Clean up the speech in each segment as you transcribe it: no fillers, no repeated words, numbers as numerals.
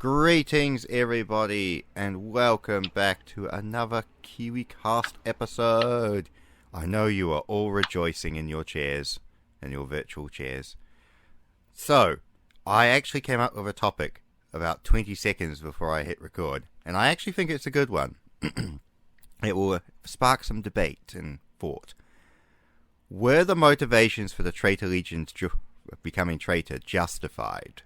Greetings, everybody, and welcome back to another Kiwicast episode. I know you are all rejoicing in your chairs, in your virtual chairs. So, I actually came up with a topic about 20 seconds before I hit record, and I actually think it's a good one. It will spark some debate and thought. Were the motivations for the Traitor Legions becoming traitor justified?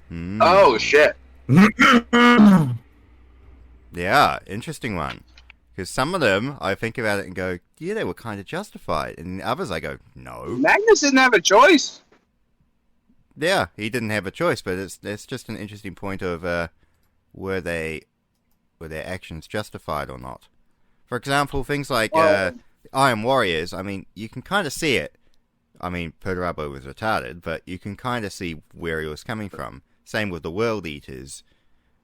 Oh, shit. Yeah, interesting one. Because some of them, I think about it and go, yeah, they were kind of justified. And others, I go, no. Magnus didn't have a choice. Yeah, he didn't have a choice, but it's just an interesting point of were their actions justified or not. For example, things like Iron Warriors, I mean, you can kind of see it. I mean, Perturabo was retarded, but you can kind of see where he was coming from. Same with the World Eaters.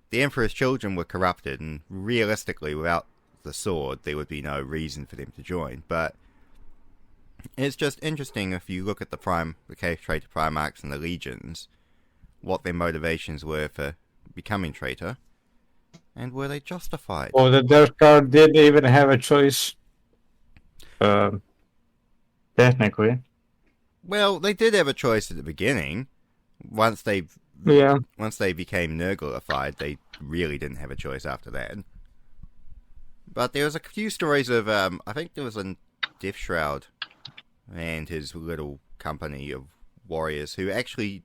The Emperor's children were corrupted, and realistically, without the sword, there would be no reason for them to join. But it's just interesting if you look at the Traitor Primarchs and the Legions, what their motivations were for becoming traitor, and were they justified? Well, the Darkar did even have a choice. Technically. Well, they did have a choice at the beginning. Once they became Nurglified, they really didn't have a choice after that. But there was a few stories of, I think there was a Death Shroud and his little company of warriors who actually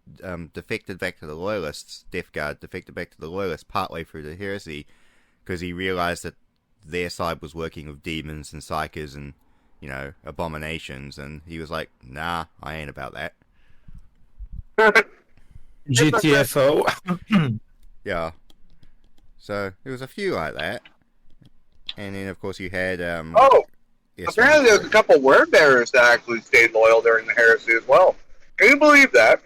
defected back to the Loyalists. Death Guard defected back to the Loyalists partway through the heresy because he realized that their side was working with demons and psychers and, you know, abominations, and he was like, nah, I ain't about that. GTFO. Yeah. So, there was a few like that. And then, of course, you had... apparently there was a couple word bearers that actually stayed loyal during the heresy as well. Can you believe that?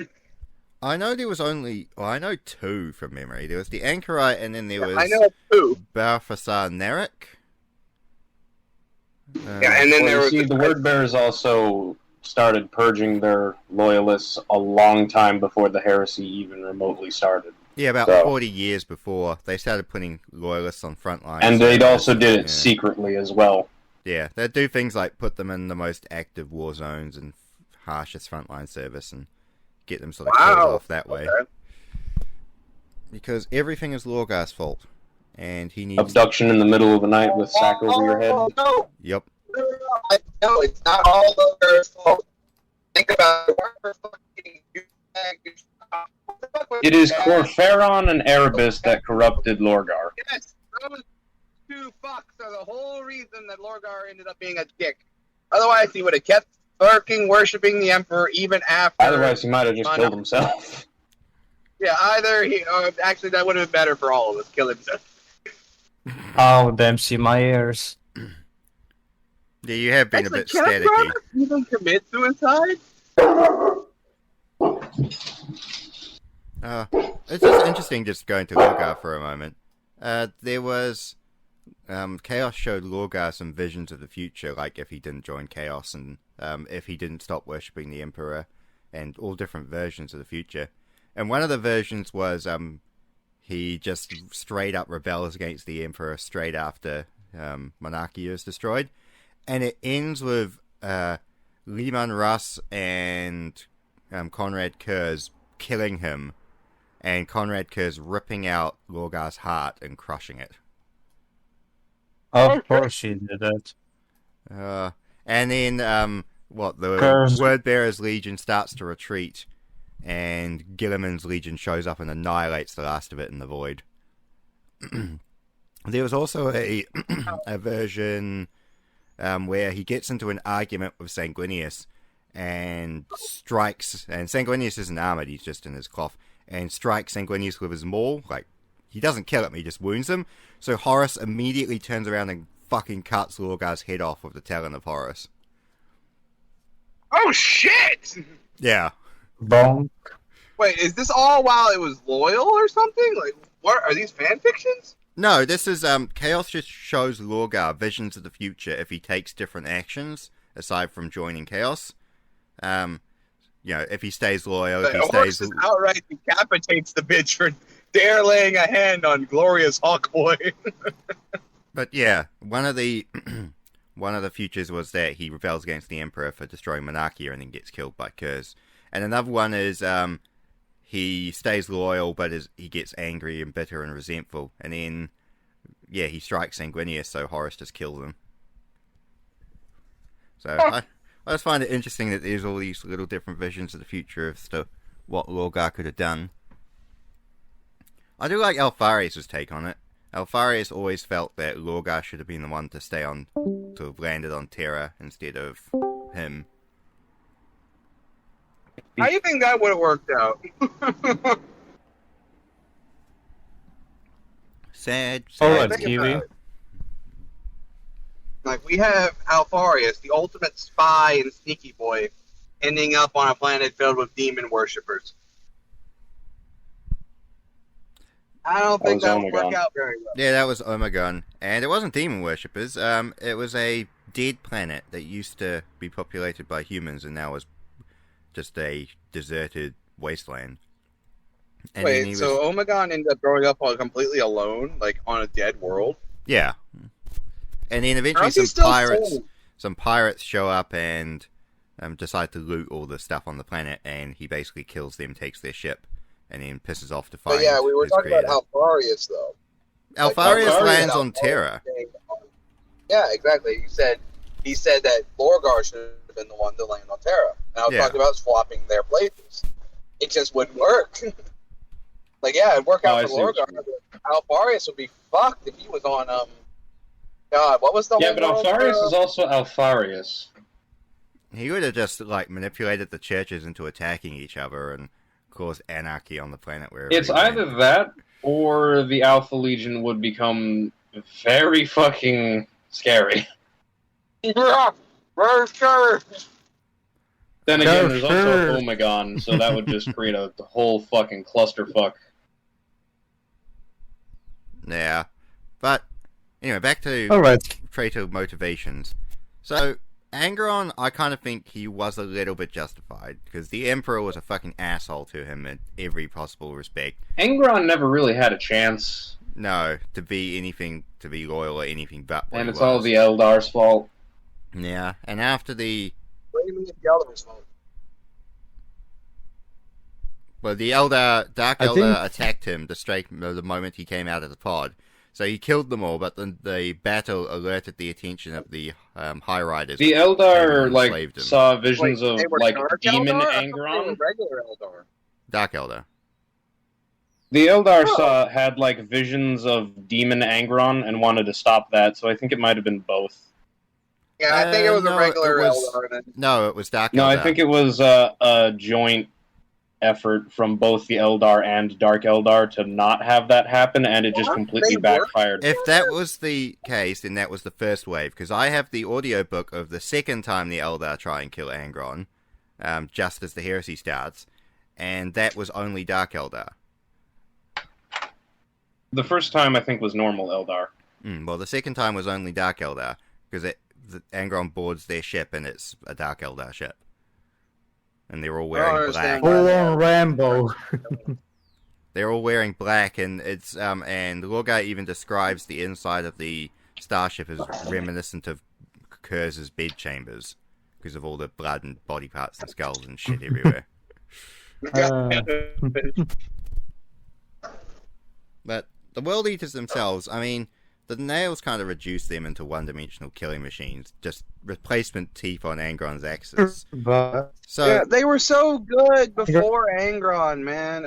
I know there was only... Well, I know two from memory. There was the Anchorite, and then there was... I know two. Balthasar Narek. And then there was... the word bearers also started purging their loyalists a long time before the heresy even remotely started. Yeah, about 40 years before they started putting loyalists on front lines. And they'd also did it secretly as well. Yeah, they'd do things like put them in the most active war zones and harshest frontline service and get them sort of killed off that way. Okay. Because everything is Lorgar's fault. And he needs... Abduction in the middle of the night with sack over your head. No. Yep. No, it's not all Lorgar's fault. Think about it. It is Corferon and Erebus that corrupted Lorgar. Yes, those two fucks are the whole reason that Lorgar ended up being a dick. Otherwise, he would have kept fucking worshipping the Emperor even after... Otherwise, he might have just killed himself. Yeah, actually, that would have been better for all of us, kill himself. Oh, Dempsey, my ears. Yeah, you have been a bit staticky. Can even commit suicide? It's just interesting just going to Lorgar for a moment. There was... Chaos showed Lorgar some visions of the future, like if he didn't join Chaos and if he didn't stop worshipping the Emperor, and all different versions of the future. And one of the versions was he just straight up rebels against the Emperor straight after Monarchy is destroyed. And it ends with Lehman Russ and Conrad Kurz killing him, and Conrad Kurz ripping out Lorgar's heart and crushing it. Of course she did that. And then, the Wordbearer's Legion starts to retreat, and Gilliman's Legion shows up and annihilates the last of it in the void. There was also a version where he gets into an argument with Sanguinius and strikes, and Sanguinius isn't armored, he's just in his cloth, and strikes Sanguinius with his maul. Like, he doesn't kill him, he just wounds him. So Horus immediately turns around and fucking cuts Lorgar's head off with the talon of Horus. Oh shit! Yeah. Bonk. Wait, is this all while it was loyal or something? Like, what are these fan fictions? No, this is Chaos just shows Lorgar visions of the future if he takes different actions aside from joining Chaos. if he stays loyal, if he The stays. horse outright decapitates the bitch for dare laying a hand on glorious Hawkboy. But yeah, one of the one of the futures was that he rebels against the Emperor for destroying Monarchia and then gets killed by Curse. And another one is he stays loyal, but he gets angry and bitter and resentful, and then he strikes Sanguinius, so Horus just kills him. So I just find it interesting that there's all these little different visions of the future as to what Lorgar could have done. I do like Alfarius' take on it. Alfarius always felt that Lorgar should have been the one to have landed on Terra instead of him. How do you think that would have worked out? Sad. Alright, Think Kiwi. about it. Like, we have Alfarius, the ultimate spy and sneaky boy, ending up on a planet filled with demon worshippers. I don't think that would work out very well. Yeah, that was Omegon. And it wasn't demon worshippers. It was a dead planet that used to be populated by humans and now is just a deserted wasteland. And Wait, so Omegon ended up growing up completely alone, like on a dead world? Yeah. And then eventually How's he still cold? some pirates show up and decide to loot all the stuff on the planet, and he basically kills them, takes their ship, and then pisses off to find But yeah, we were his talking creator. about Alfarius, though. Alfarius lands on Terra. Yeah, exactly. He said that Lorgar should have been the one to land on Terra. And I was talking about swapping their places. It just wouldn't work. It'd work out for Lorgar. Alfarius would be fucked if he was on God, what was the but Alfarius is also Alfarius. He would have just manipulated the churches into attacking each other and caused anarchy on the planet wherever. It's either that or the Alpha Legion would become very fucking scary. Yeah, very scary. Then again, there's also Omegon, so that would just create the whole fucking clusterfuck. Yeah, but anyway, back to Traitor motivations. So Angron, I kind of think he was a little bit justified because the Emperor was a fucking asshole to him in every possible respect. Angron never really had a chance. No, to be loyal or anything but what and he it's was. all the Eldar's fault. Yeah, and after the What do you mean it's the Eldar's fault? Well, the Dark Elder attacked him the moment he came out of the pod. So he killed them all, but the battle alerted the attention of the High Riders. The Eldar saw visions of demon Angron. Regular Eldar. Dark Elder. The Eldar had visions of demon Angron and wanted to stop that, so I think it might have been both. Yeah, I think it was a regular Eldar. No, it was Dark Eldar. No, I think it was a joint effort from both the Eldar and Dark Eldar to not have that happen, and it just completely backfired. If that was the case, then that was the first wave, because I have the audiobook of the second time the Eldar try and kill Angron, just as the heresy starts, and that was only Dark Eldar. The first time, I think, was normal Eldar. Well, the second time was only Dark Eldar, because Angron boards their ship, and it's a Dark Eldar ship. And they're all wearing black. Full on Rambo. They're all wearing black, and it's and Lorgar even describes the inside of the starship as reminiscent of Kurz's bed chambers because of all the blood and body parts and skulls and shit everywhere. But the World Eaters themselves, I mean, the nails kind of reduce them into one-dimensional killing machines, just replacement teeth on Angron's axis. So yeah, they were so good before Angron, man.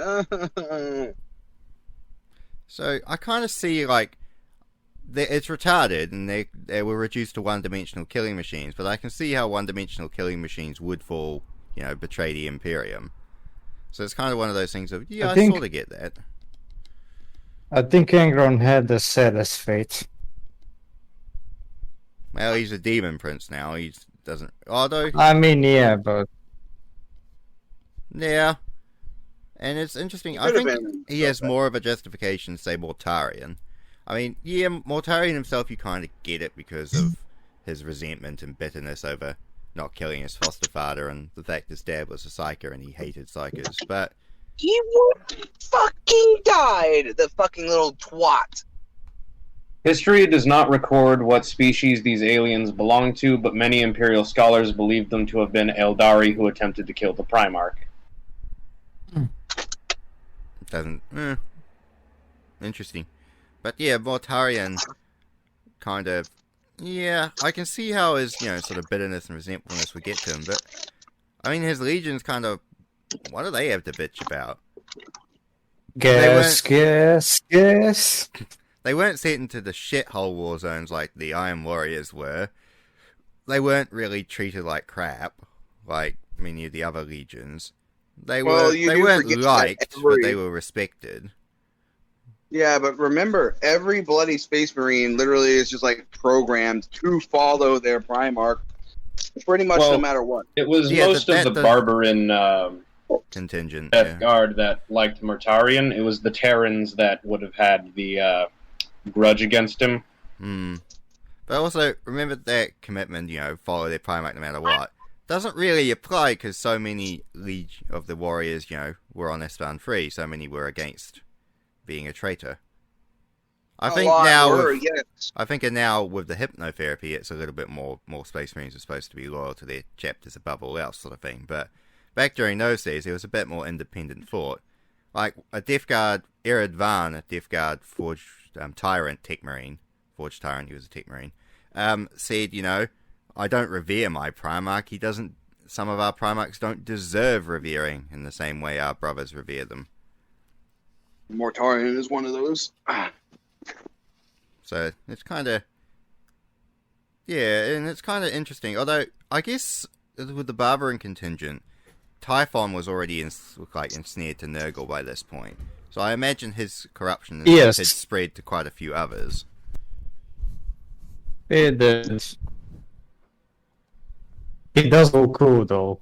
So I kind of see it's retarded, and they were reduced to one-dimensional killing machines. But I can see how one-dimensional killing machines would fall, betray the Imperium. So it's kind of one of those things of I sort of get that. I think Angron had the saddest fate. Well, he's a demon prince now. He doesn't. Although, I mean, yeah, but yeah, and it's interesting. I think he has more of a justification, say, Mortarion. I mean, yeah, Mortarion himself, you kind of get it because of his resentment and bitterness over not killing his foster father and the fact his dad was a psyker and he hated psykers. But he would fucking died, the fucking little twat. History does not record what species these aliens belong to, but many Imperial scholars believe them to have been Eldari who attempted to kill the Primarch. Doesn't... interesting. But yeah, Mortarion kind of... Yeah, I can see how his, sort of bitterness and resentfulness would get to him, but... I mean, his legions kind of... What do they have to bitch about? Guess. They weren't sent into the shithole war zones like the Iron Warriors were. They weren't really treated like crap, like many of the other legions. They weren't liked, but they were respected. Yeah, but remember, every bloody Space Marine literally is just like programmed to follow their Primarch, pretty much no matter what. It was most of the Barbaran contingent, Death Guard that liked Mortarion. It was the Terrans that would have had the grudge against him. But also, remember that commitment, follow their Primarch no matter what. Doesn't really apply because so many of the warriors, were honest and free. So many were against being a traitor. I think now with the hypnotherapy, it's a little bit more Space Marines are supposed to be loyal to their chapters above all else, sort of thing. But back during those days, it was a bit more independent thought. Like a Death Guard, Erod Van, a Death Guard Forged Tyrant Tech Marine, Forged Tyrant, he was a Tech Marine, said, I don't revere my Primarch. Some of our Primarchs don't deserve revering in the same way our brothers revere them. Mortarion is one of those. So it's kind of... Yeah, and it's kind of interesting. Although, I guess with the Barbaran contingent, Typhon was already ensnared to Nurgle by this point. So I imagine his corruption had spread to quite a few others. It does. He does look cool, though.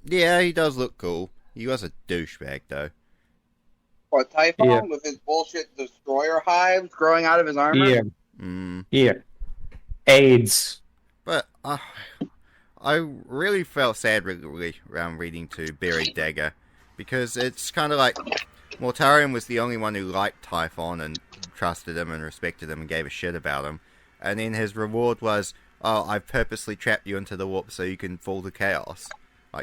Yeah, he does look cool. He was a douchebag, though. What, Typhon with his bullshit destroyer hives growing out of his armor? Yeah. Yeah. AIDS. But I really felt sad around reading to Buried Dagger, because it's kind of like Mortarion was the only one who liked Typhon and trusted him and respected him and gave a shit about him. And then his reward was, I've purposely trapped you into the warp so you can fall to chaos.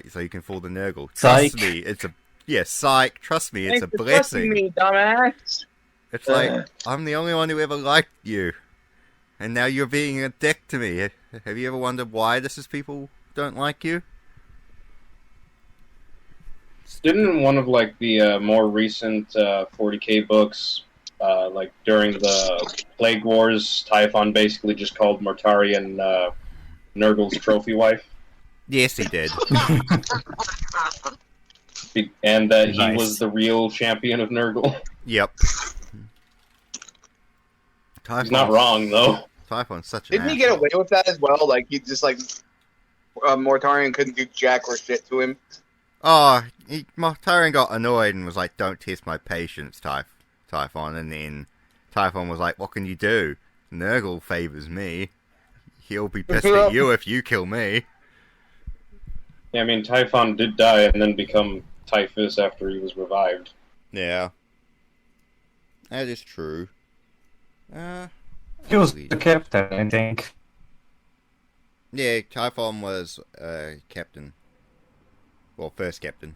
So you can fall to Nurgle. Trust me, it's a... Yeah, psych, trust me, it's a blessing. Me, dumbass. It's like, I'm the only one who ever liked you. And now you're being a dick to me. Have you ever wondered why people don't like you? Didn't one of the more recent 40k books, during the Plague Wars, Typhon basically just called Mortarion Nurgle's trophy wife? Yes, he did. And that he was the real champion of Nurgle. Yep. He's not wrong, though. Typhon's such an Didn't he get away with that as well? He just, Mortarion couldn't do jack or shit to him? Oh, Mortarion got annoyed and was like, don't test my patience, Typhon. And then Typhon was like, what can you do? Nurgle favors me. He'll be pissed at you if you kill me. Yeah, I mean, Typhon did die and then become Typhus after he was revived. Yeah. That is true. He was the captain, I think. Yeah, Typhon was captain. Well, first captain.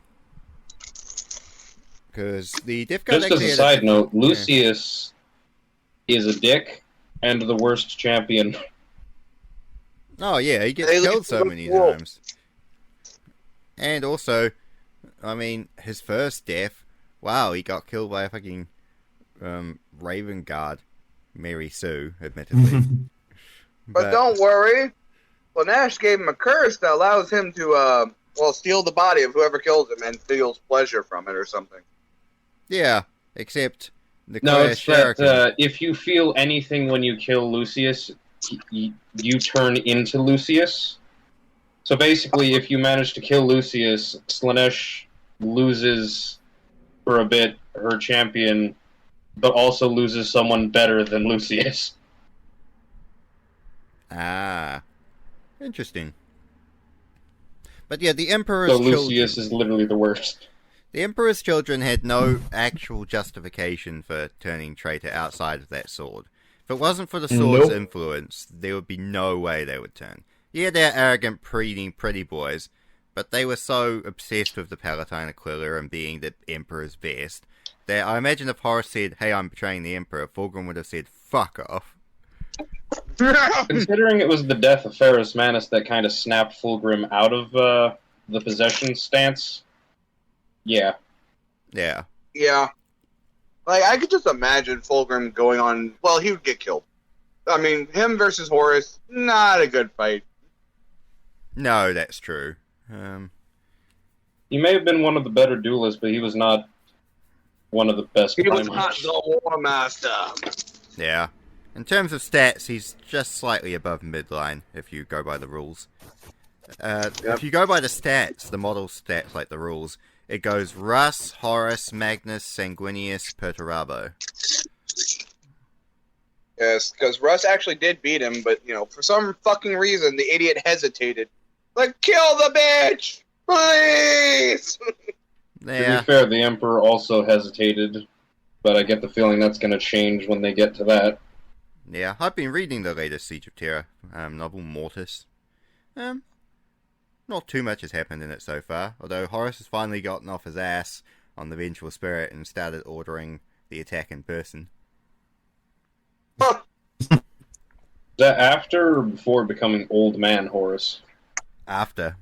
Because the Death Guard just as a side note, Lucius is a dick and the worst champion. Oh yeah, he gets killed so many times. And also, I mean, his first death, wow, he got killed by a fucking Raven Guard, Mary Sue, admittedly. But don't worry, Slaanesh gave him a curse that allows him to, steal the body of whoever kills him and feels pleasure from it or something. Yeah, except the it's that if you feel anything when you kill Lucius, you turn into Lucius. So basically, if you manage to kill Lucius, Slaanesh loses for a bit her champion, but also loses someone better than Lucius. Ah. Interesting. But yeah, the Emperor's So children... Lucius is literally the worst. The Emperor's children had no actual justification for turning traitor outside of that sword. If it wasn't for the sword's influence, there would be no way they would turn. Yeah, they're arrogant, pretty boys, but they were so obsessed with the Palatine Aquila and being the Emperor's best, that I imagine if Horace said, "Hey, I'm betraying the Emperor," Fulgrim would have said, "Fuck off." Considering it was the death of Ferrus Manus that kind of snapped Fulgrim out of the possession stance, yeah. Yeah. Yeah. Like, I could just imagine Fulgrim going on... Well, he would get killed. I mean, him versus Horus, not a good fight. No, that's true. He may have been one of the better duelists, but he was not one of the best. He was not the War Master. Yeah. In terms of stats, he's just slightly above midline, if you go by the rules. If you go by the stats, the model stats, like the rules, it goes Russ, Horus, Magnus, Sanguinius, Perturabo. Yes, because Russ actually did beat him, but, you know, for some fucking reason, the idiot hesitated. Like, kill the bitch! Please! Yeah. To be fair, the Emperor also hesitated, but I get the feeling that's going to change when they get to that. Yeah, I've been reading the latest Siege of Terra novel, Mortis. Not too much has happened in it so far, although Horus has finally gotten off his ass on the Vengeful Spirit and started ordering the attack in person. Is that after or before becoming Old Man Horus? After.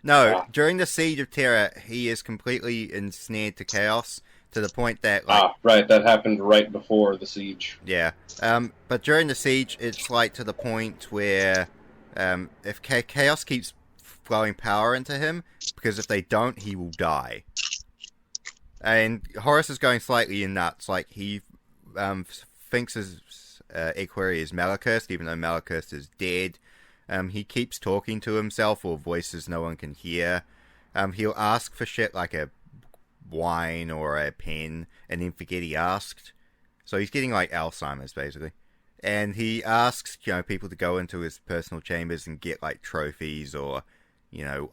No, during the Siege of Terra, he is completely ensnared to chaos, to the point that... like, right, that happened right before the siege. Yeah, but during the siege, it's like to the point where if chaos keeps flowing power into him, because if they don't, he will die. And Horus is going slightly nuts. Like, he thinks his equerry is Malachust, even though Malachust is dead. He keeps talking to himself, or voices no one can hear. He'll ask for shit like a wine or a pen, and then forget he asked. So he's getting like Alzheimer's, basically. And he asks, people to go into his personal chambers and get like trophies or,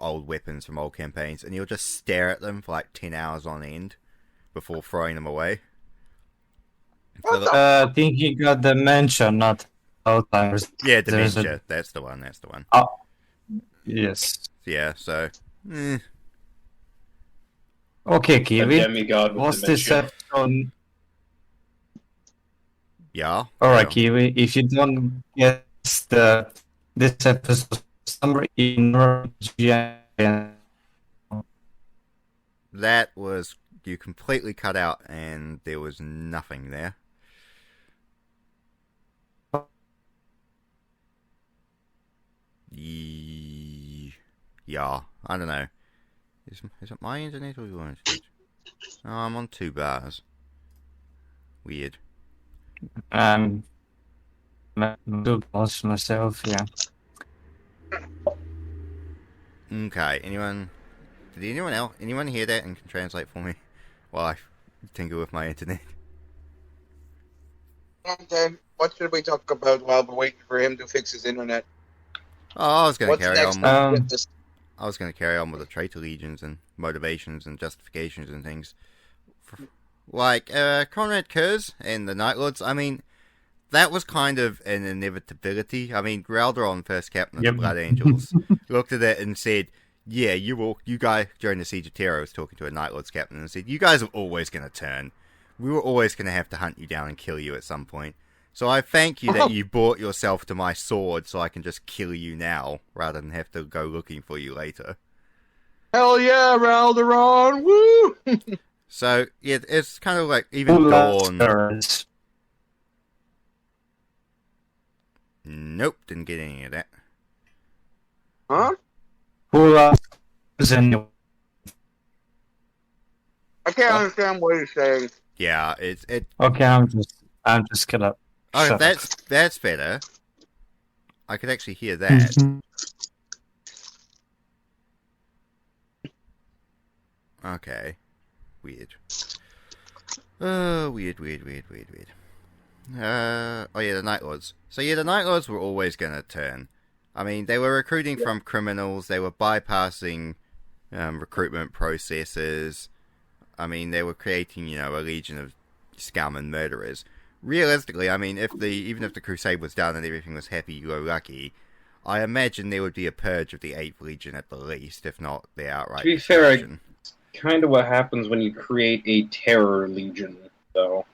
old weapons from old campaigns, and he'll just stare at them for like 10 hours on end before throwing them away. I think he got dementia, not Alzheimer's. Yeah, dementia. That's the one. Oh, yes. Yeah, so... Okay, Kiwi. Demigod with What's this dementia. episode? Yeah. Alright, Kiwi. If you don't guess this episode summary in GM, that was... You completely cut out and there was nothing there. Yeah, I don't know. Is it my internet or your internet? Oh, I'm on 2 bars. Weird. do pause myself, yeah. Okay, did anyone hear that and can translate for me while I tinker with my internet? Okay, what should we talk about while we're waiting for him to fix his internet? Oh, I was going to carry on. I was going to carry on with the traitor legions and motivations and justifications and things. Like, Conrad Kurz and the Night Lords, I mean, that was kind of an inevitability. I mean, Raldoron, first captain of the Blood Angels, looked at it and said, yeah, you guys, during the Siege of Terra, was talking to a Night Lords captain and said, you guys are always going to turn. We were always going to have to hunt you down and kill you at some point. So I thank you that you brought yourself to my sword so I can just kill you now, rather than have to go looking for you later. Hell yeah, Raldoron! Woo! So, yeah, it's kind of like, even Dawn... Nope, didn't get any of that. Huh? Who is in? I can't understand what he's saying. Yeah, Okay, I'm just gonna... Oh, that's better. I could actually hear that. Okay. Weird. Weird. Oh yeah, the Night Lords. So yeah, the Night Lords were always gonna turn. I mean, they were recruiting from criminals. They were bypassing recruitment processes. I mean, they were creating, a legion of scum and murderers. Realistically, I mean, even if the crusade was done and everything was happy-go-lucky, I imagine there would be a purge of the 8th Legion at the least, if not the outright To be fair, destruction. it's kind of what happens when you create a terror legion, though.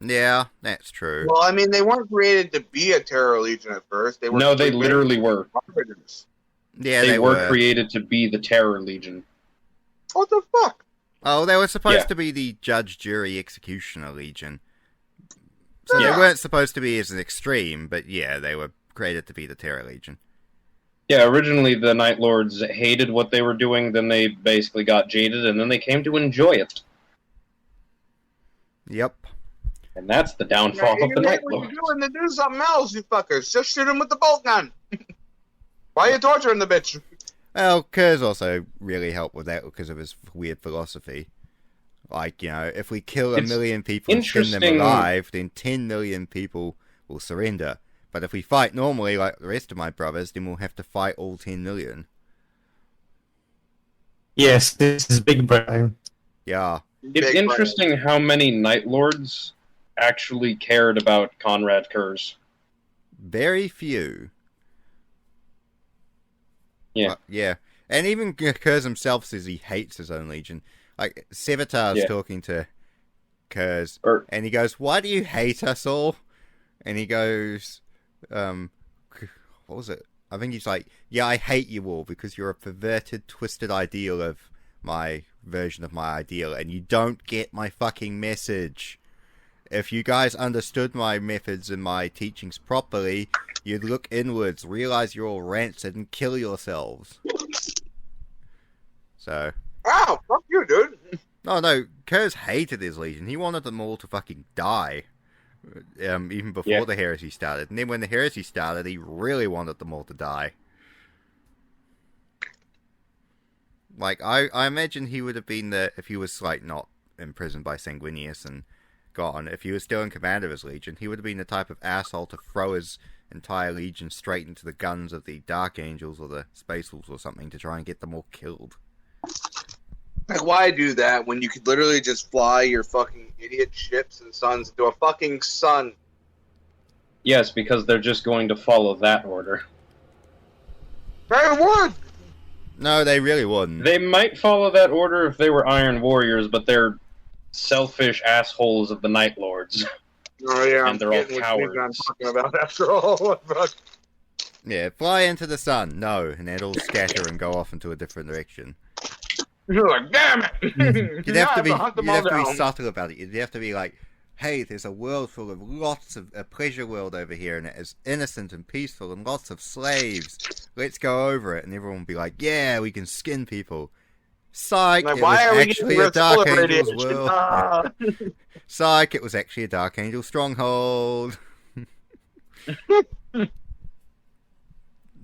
Yeah, that's true. Well, I mean, they weren't created to be a terror legion at first. They were. No, they literally were. Yeah, They were created to be the terror legion. What the fuck? Oh, they were supposed to be the judge, jury, executioner legion. So Yeah. they weren't supposed to be as an extreme, but yeah, they were created to be the terror legion. Yeah, originally the Night Lords hated what they were doing, then they basically got jaded, and then they came to enjoy it. Yep. And that's the downfall of the Night What Lords. you're doing to do something else, you fuckers. Just shoot him with the bolt gun. Why are you torturing the bitch? Well, Kerr's also really helped with that because of his weird philosophy. Like, if we kill a It's million people and skin them interesting- alive, then 10 million people will surrender. But if we fight normally, like the rest of my brothers, then we'll have to fight all 10 million. Yes, this is big brain. Yeah. It's Big interesting how many Night Lords actually cared about Conrad Kurz. Very few. Yeah. Yeah. And even Kurz himself says he hates his own legion. Like, Sevatar's talking to Kurz, and he goes, "Why do you hate us all?" And he goes, what was it? I think he's like, "Yeah, I hate you all because you're a perverted, twisted ideal of my version of my ideal, and you don't get my fucking message. If you guys understood my methods and my teachings properly, you'd look inwards, realize you're all rancid, and kill yourselves." So... Ow, fuck you, dude. No, Kurz hated his legion. He wanted them all to fucking die. Even before the heresy started. And then when the heresy started, he really wanted them all to die. Like, I imagine he would have been the... If he was, like, not imprisoned by Sanguinius and gone, if he was still in command of his legion, he would have been the type of asshole to throw his entire legion straight into the guns of the Dark Angels or the Space Wolves or something to try and get them all killed. Like, why do that when you could literally just fly your fucking idiot ships and suns into a fucking sun? Yes, because they're just going to follow that order. They would! No, they really wouldn't. They might follow that order if they were Iron Warriors, but they're selfish assholes of the Night Lords. Oh, yeah. And they're all getting what cowards. I'm talking about after all. Yeah, fly into the sun. No, and they'd all scatter and go off into a different direction. You're like, damn it! You'd have to be, hunt them you'd all have to be down. subtle about it. You'd have to be like, "Hey, there's a world full of lots of a pleasure world over here, and it is innocent and peaceful, and lots of slaves. Let's go over it." And everyone would be like, "Yeah, we can skin people." Psych! Like, it why are was we actually getting a Dark full of Angel's radiation? world. Ah. Psych! It was actually a Dark Angel stronghold.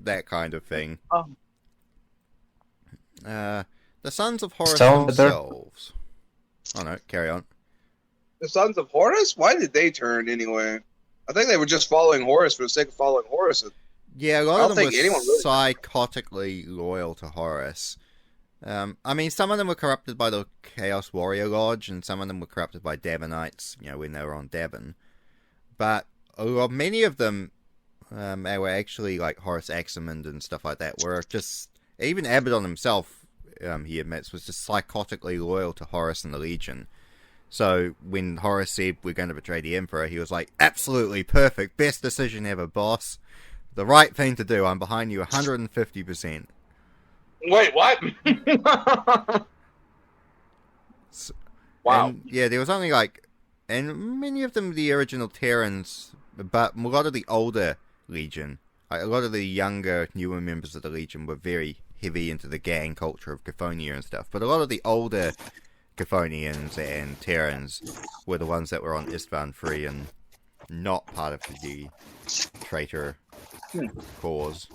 That kind of thing. The Sons of Horus So, themselves. Oh no, carry on. The Sons of Horus? Why did they turn anyway? I think they were just following Horus for the sake of following Horus. Yeah, a lot I of don't them were think anyone really- psychotically loyal to Horus. I mean, some of them were corrupted by the Chaos Warrior Lodge, and some of them were corrupted by Dabonites, when they were on Dabon. But many of them, they were actually like Horus Aximand and stuff like that, were just... Even Abaddon himself, he admits, was just psychotically loyal to Horus and the Legion. So when Horus said, "We're going to betray the Emperor," he was like, "Absolutely perfect, best decision ever, boss. The right thing to do, I'm behind you 150%. Wait, what? Wow. And, yeah, there was only and many of them the original Terrans, but a lot of the older Legion, a lot of the younger, newer members of the Legion were very heavy into the gang culture of Cathonia and stuff. But a lot of the older Cathonians and Terrans were the ones that were on Istvan free and not part of the Traitor cause.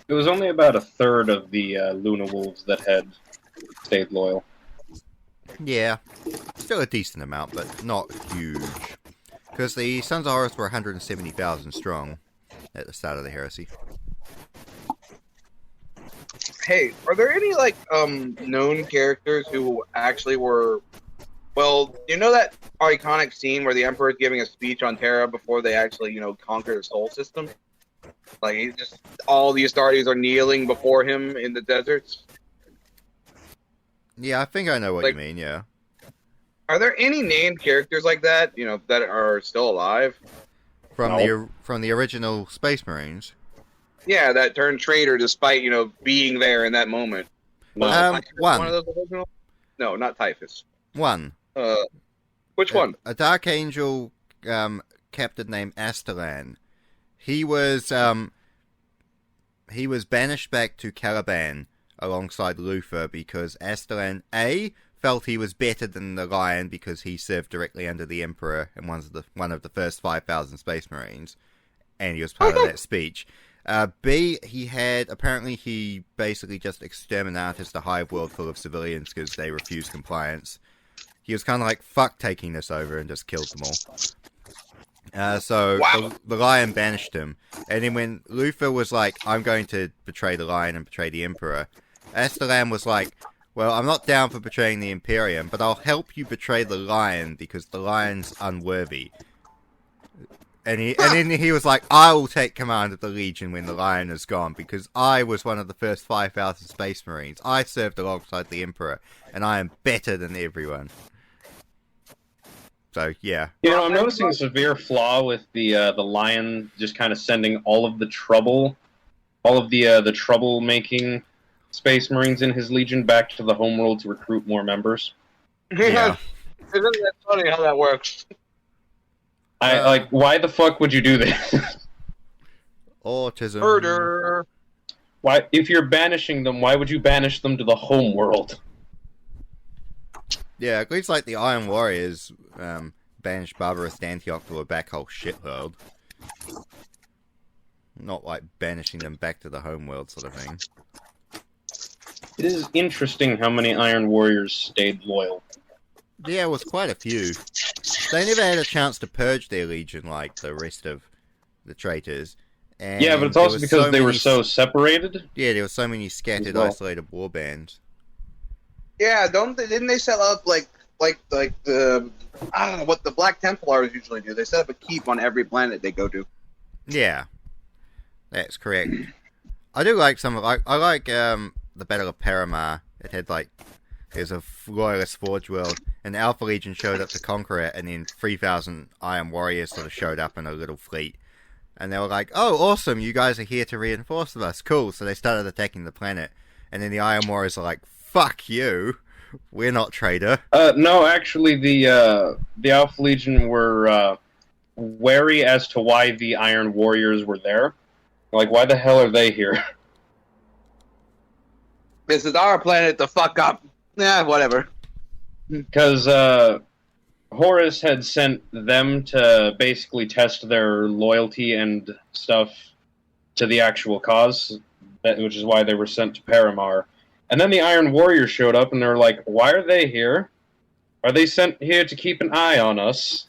It was only about a third of the Luna Wolves that had stayed loyal. Yeah, still a decent amount, but not huge. Because the Sons of Horus were 170,000 strong at the start of the heresy. Hey, are there any like known characters who actually were? Well, you know that iconic scene where the Emperor is giving a speech on Terra before they actually, conquer the Soul System. Like all the Astartes are kneeling before him in the deserts. Yeah, I think I know what you mean. Yeah. Are there any named characters like that? That are still alive? From the original Space Marines. Yeah, that turned traitor despite being there in that moment. One. One of those original? No, not Typhus. One. Which one? A Dark Angel captain named Astalan. He was banished back to Caliban alongside Luther because Astalan felt he was better than the Lion because he served directly under the Emperor and one of the first 5,000 Space Marines, and he was part of that speech. B, he basically just exterminated the hive world full of civilians because they refused compliance. He was kind of like, fuck taking this over, and just killed them all. The Lion banished him. And then when Luther was like, I'm going to betray the Lion and betray the Emperor, Astalan was like, well, I'm not down for betraying the Imperium, but I'll help you betray the Lion because the Lion's unworthy. And then he was like, I will take command of the Legion when the Lion is gone because I was one of the first 5,000 Space Marines. I served alongside the Emperor, and I am better than everyone. So, yeah. I'm noticing a severe flaw with the Lion just kind of sending all of the troublemaking Space Marines in his Legion back to the homeworld to recruit more members. Yeah. Isn't that funny how that works? Why the fuck would you do this? Autism. Murder. Why, if you're banishing them, why would you banish them to the homeworld? Yeah, it looks like the Iron Warriors banished Barbarous Antioch to a back hole shithole. Not like banishing them back to the homeworld sort of thing. It is interesting how many Iron Warriors stayed loyal. Yeah, it was quite a few. They never had a chance to purge their legion like the rest of the traitors. And yeah, but it's also because they were so separated. Yeah, there were so many scattered, isolated war bands. Yeah, didn't they set up like the I don't know what the Black Templars usually do? They set up a keep on every planet they go to. Yeah, that's correct. I do like I like the Battle of Paramar. It had there's a Royalist Forge world, and the Alpha Legion showed up to conquer it, and then 3,000 Iron Warriors sort of showed up in a little fleet. And they were like, oh, awesome, you guys are here to reinforce with us. Cool. So they started attacking the planet. And then the Iron Warriors are like, fuck you. We're not traitor. No, actually, the Alpha Legion were wary as to why the Iron Warriors were there. Like, why the hell are they here? This is our planet to fuck up. Yeah, whatever. Because Horus had sent them to basically test their loyalty and stuff to the actual cause, which is why they were sent to Paramar. And then the Iron Warriors showed up, and they were like, why are they here? Are they sent here to keep an eye on us?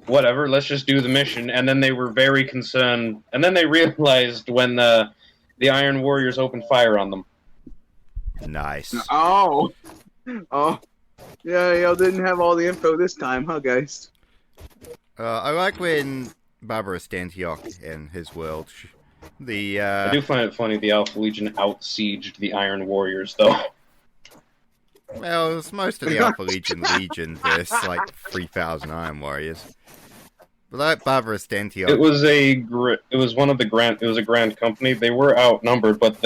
Whatever, let's just do the mission. And then they were very concerned. And then they realized when the Iron Warriors opened fire on them. Nice. Oh. Yeah, y'all didn't have all the info this time, huh, guys? I like when Barbarous Antioch and his world... I do find it funny the Alpha Legion out-sieged the Iron Warriors, though. Well, it was most of the Alpha Legion versus 3,000 Iron Warriors. But like Barbarous Antioch... It was a grand company. They were outnumbered, but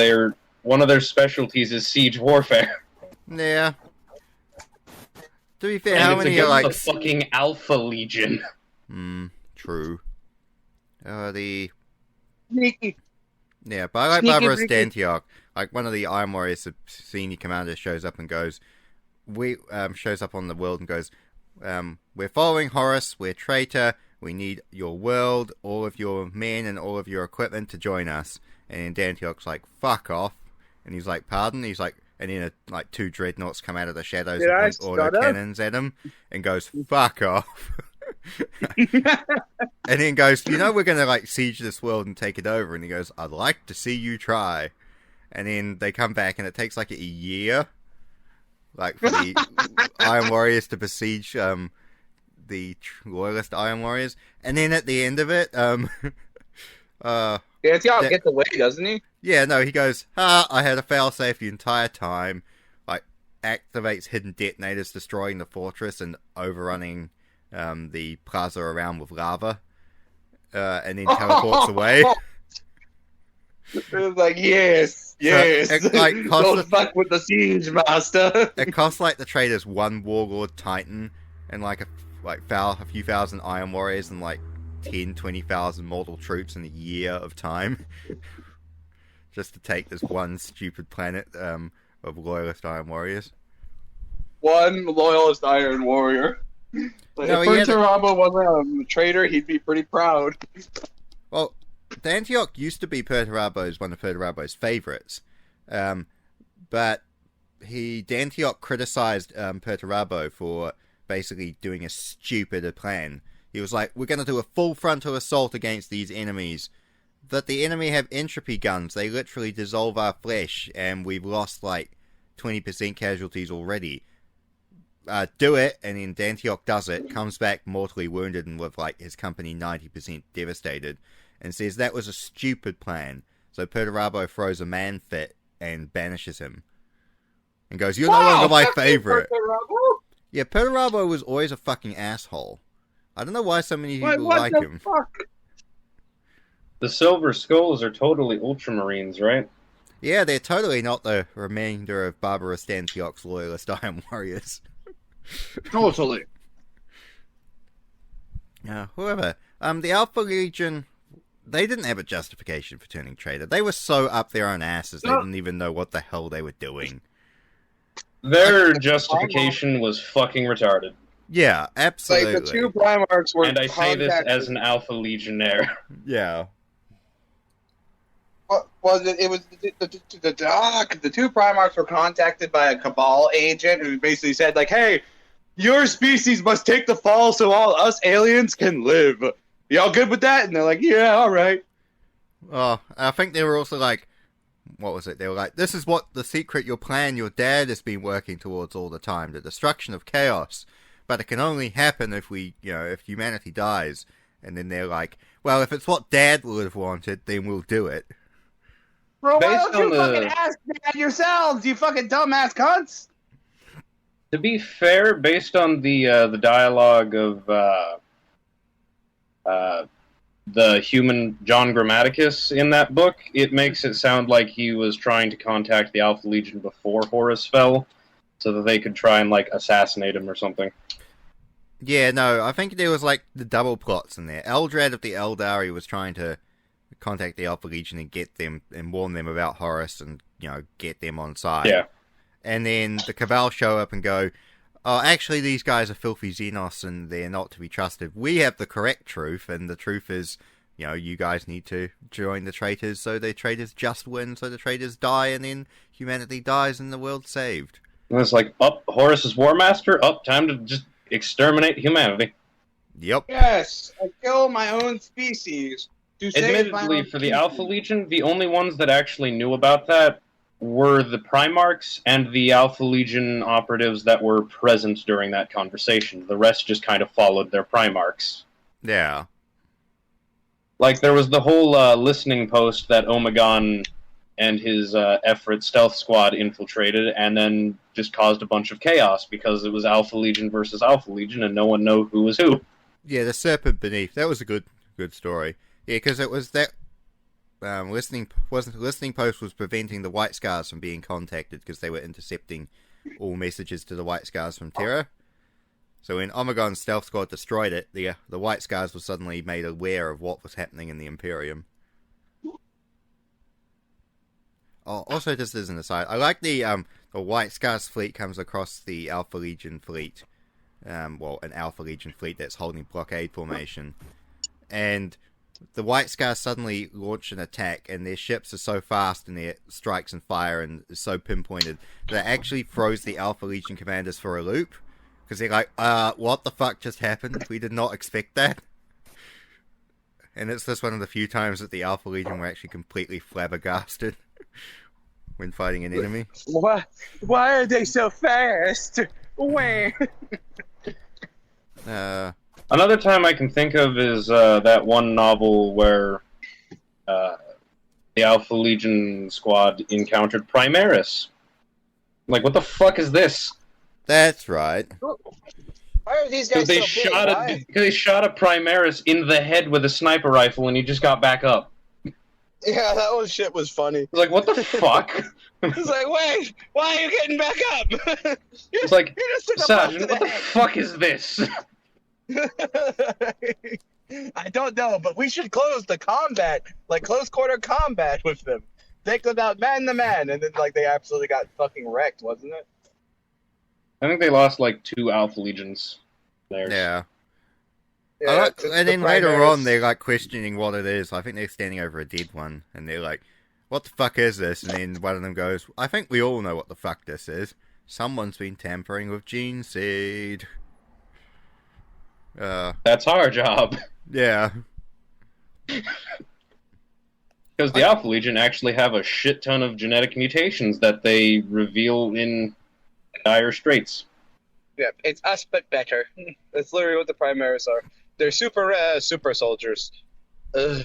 one of their specialties is siege warfare. Yeah. To be fair, and how it's many are the fucking Alpha Legion? True. The... Sneaky. Yeah, but I like Barbarous Antioch. Like, one of the Iron Warriors senior commanders shows up and goes... shows up on the world and goes, we're following Horus, we're traitor, we need your world, all of your men and all of your equipment to join us. And Antioch's like, fuck off. And he's like, pardon? He's like... And then, two dreadnoughts come out of the shadows and point autocannons at him and goes, fuck off. And then goes, we're going to, siege this world and take it over. And he goes, I'd like to see you try. and then they come back, and it takes like a year, like for the Iron Warriors to besiege the Loyalist Iron Warriors, and then at the end of it, Antioch gets away, doesn't he? Yeah, no, he goes, I had a failsafe the entire time, like, activates hidden detonators, destroying the fortress and overrunning the plaza around with lava, and then teleports away. It was like, yes. So it, like, don't fuck with the siege master. It costs, like, the traders one Warlord Titan and, like, a few thousand Iron Warriors and, like, 20,000 mortal troops in a year of time. Just to take this one stupid planet of Loyalist Iron Warriors. One Loyalist Iron Warrior. Like, if Perturabo wasn't a traitor, he'd be pretty proud. Well, Antioch used to be one of Perturabo's favorites. But Antioch criticized Perturabo for basically doing a stupider plan. He was like, we're going to do a full frontal assault against these enemies. That the enemy have entropy guns. They literally dissolve our flesh, and we've lost like 20% casualties already. Do it, and then Antioch does it, comes back mortally wounded and with like his company 90% devastated, and says that was a stupid plan. So Perturabo throws a man fit and banishes him. And goes, you're no longer my favorite. Yeah, Perturabo was always a fucking asshole. I don't know why so many people like him. Fuck? The Silver Skulls are totally Ultramarines, right? Yeah, they're totally not the remainder of Barbarous Antioch's Loyalist Iron Warriors. Totally. However, the Alpha Legion, they didn't have a justification for turning traitor. They were so up their own asses, they didn't even know what the hell they were doing. Their justification was fucking retarded. Yeah, absolutely. Like, the two Primarchs were and I say this as an Alpha Legionnaire. Yeah. Well, it was the two Primarchs were contacted by a Cabal agent who basically said, like, hey, your species must take the fall so all us aliens can live. Y'all good with that? And they're like, yeah, all right. Oh, I think they were also like, what was it? They were like, this is what the secret, your plan, your dad has been working towards all the time, the destruction of chaos. But it can only happen if if humanity dies. And then they're like, well, if it's what Dad would have wanted, then we'll do it. Bro, why don't you fucking ask Dad yourselves, you fucking dumbass cunts? To be fair, based on the dialogue of the human John Grammaticus in that book, it makes it sound like he was trying to contact the Alpha Legion before Horus fell, so that they could try and like assassinate him or something. Yeah, no, I think there was like the double plots in there. Eldrad of the Eldari was trying to contact the Alpha Legion and get them and warn them about Horus and get them on side. Yeah. And then the Cabal show up and go, oh, actually these guys are filthy Xenos and they're not to be trusted. We have the correct truth, and the truth is, you guys need to join the traitors so the traitors just win, so the traitors die, and then humanity dies and the world's saved. And it's like, Horus is War Master, time to just exterminate humanity. Yep. Yes, I kill my own species to save my own Admittedly, for the species. Alpha Legion, the only ones that actually knew about that were the Primarchs and the Alpha Legion operatives that were present during that conversation. The rest just kind of followed their Primarchs. Yeah. Like, there was the whole listening post that Omegon and his Efrit stealth squad infiltrated, and then just caused a bunch of chaos, because it was Alpha Legion versus Alpha Legion, and no one knew who was who. Yeah, the Serpent Beneath. That was a good story. Yeah, because it was that listening post was preventing the White Scars from being contacted because they were intercepting all messages to the White Scars from Terra. So when Omegon's stealth squad destroyed it, the White Scars were suddenly made aware of what was happening in the Imperium. Oh, also, just as an aside, I like the White Scars fleet comes across the Alpha Legion fleet. An Alpha Legion fleet that's holding blockade formation. And the White Scars suddenly launch an attack, and their ships are so fast and their strikes and fire and so pinpointed that it actually throws the Alpha Legion commanders for a loop. Because they're like, what the fuck just happened? We did not expect that. And it's just one of the few times that the Alpha Legion were actually completely flabbergasted. when fighting an enemy. Why are they so fast? Where? Another time I can think of is that one novel where the Alpha Legion squad encountered Primaris. Like, what the fuck is this? That's right. Why are these guys so big? Because they shot a Primaris in the head with a sniper rifle and he just got back up. Yeah, that whole shit was funny. Like, what the fuck? It's like, wait, why are you getting back up? It's like, Sergeant, what the fuck is this? I don't know, but we should close the combat, like close quarter combat with them. Take them out man to man, and then like they absolutely got fucking wrecked, wasn't it? I think they lost like 2 Alpha Legions there. Yeah. Yeah, And then later on, they're like questioning what it is. I think they're standing over a dead one, and they're like, "What the fuck is this?" And then one of them goes, "I think we all know what the fuck this is. Someone's been tampering with gene seed." That's our job. Yeah. Because the Alpha Legion actually have a shit ton of genetic mutations that they reveal in Dire Straits. Yeah, it's us but better. That's literally what the Primaris are. They're super rare super soldiers. Ugh.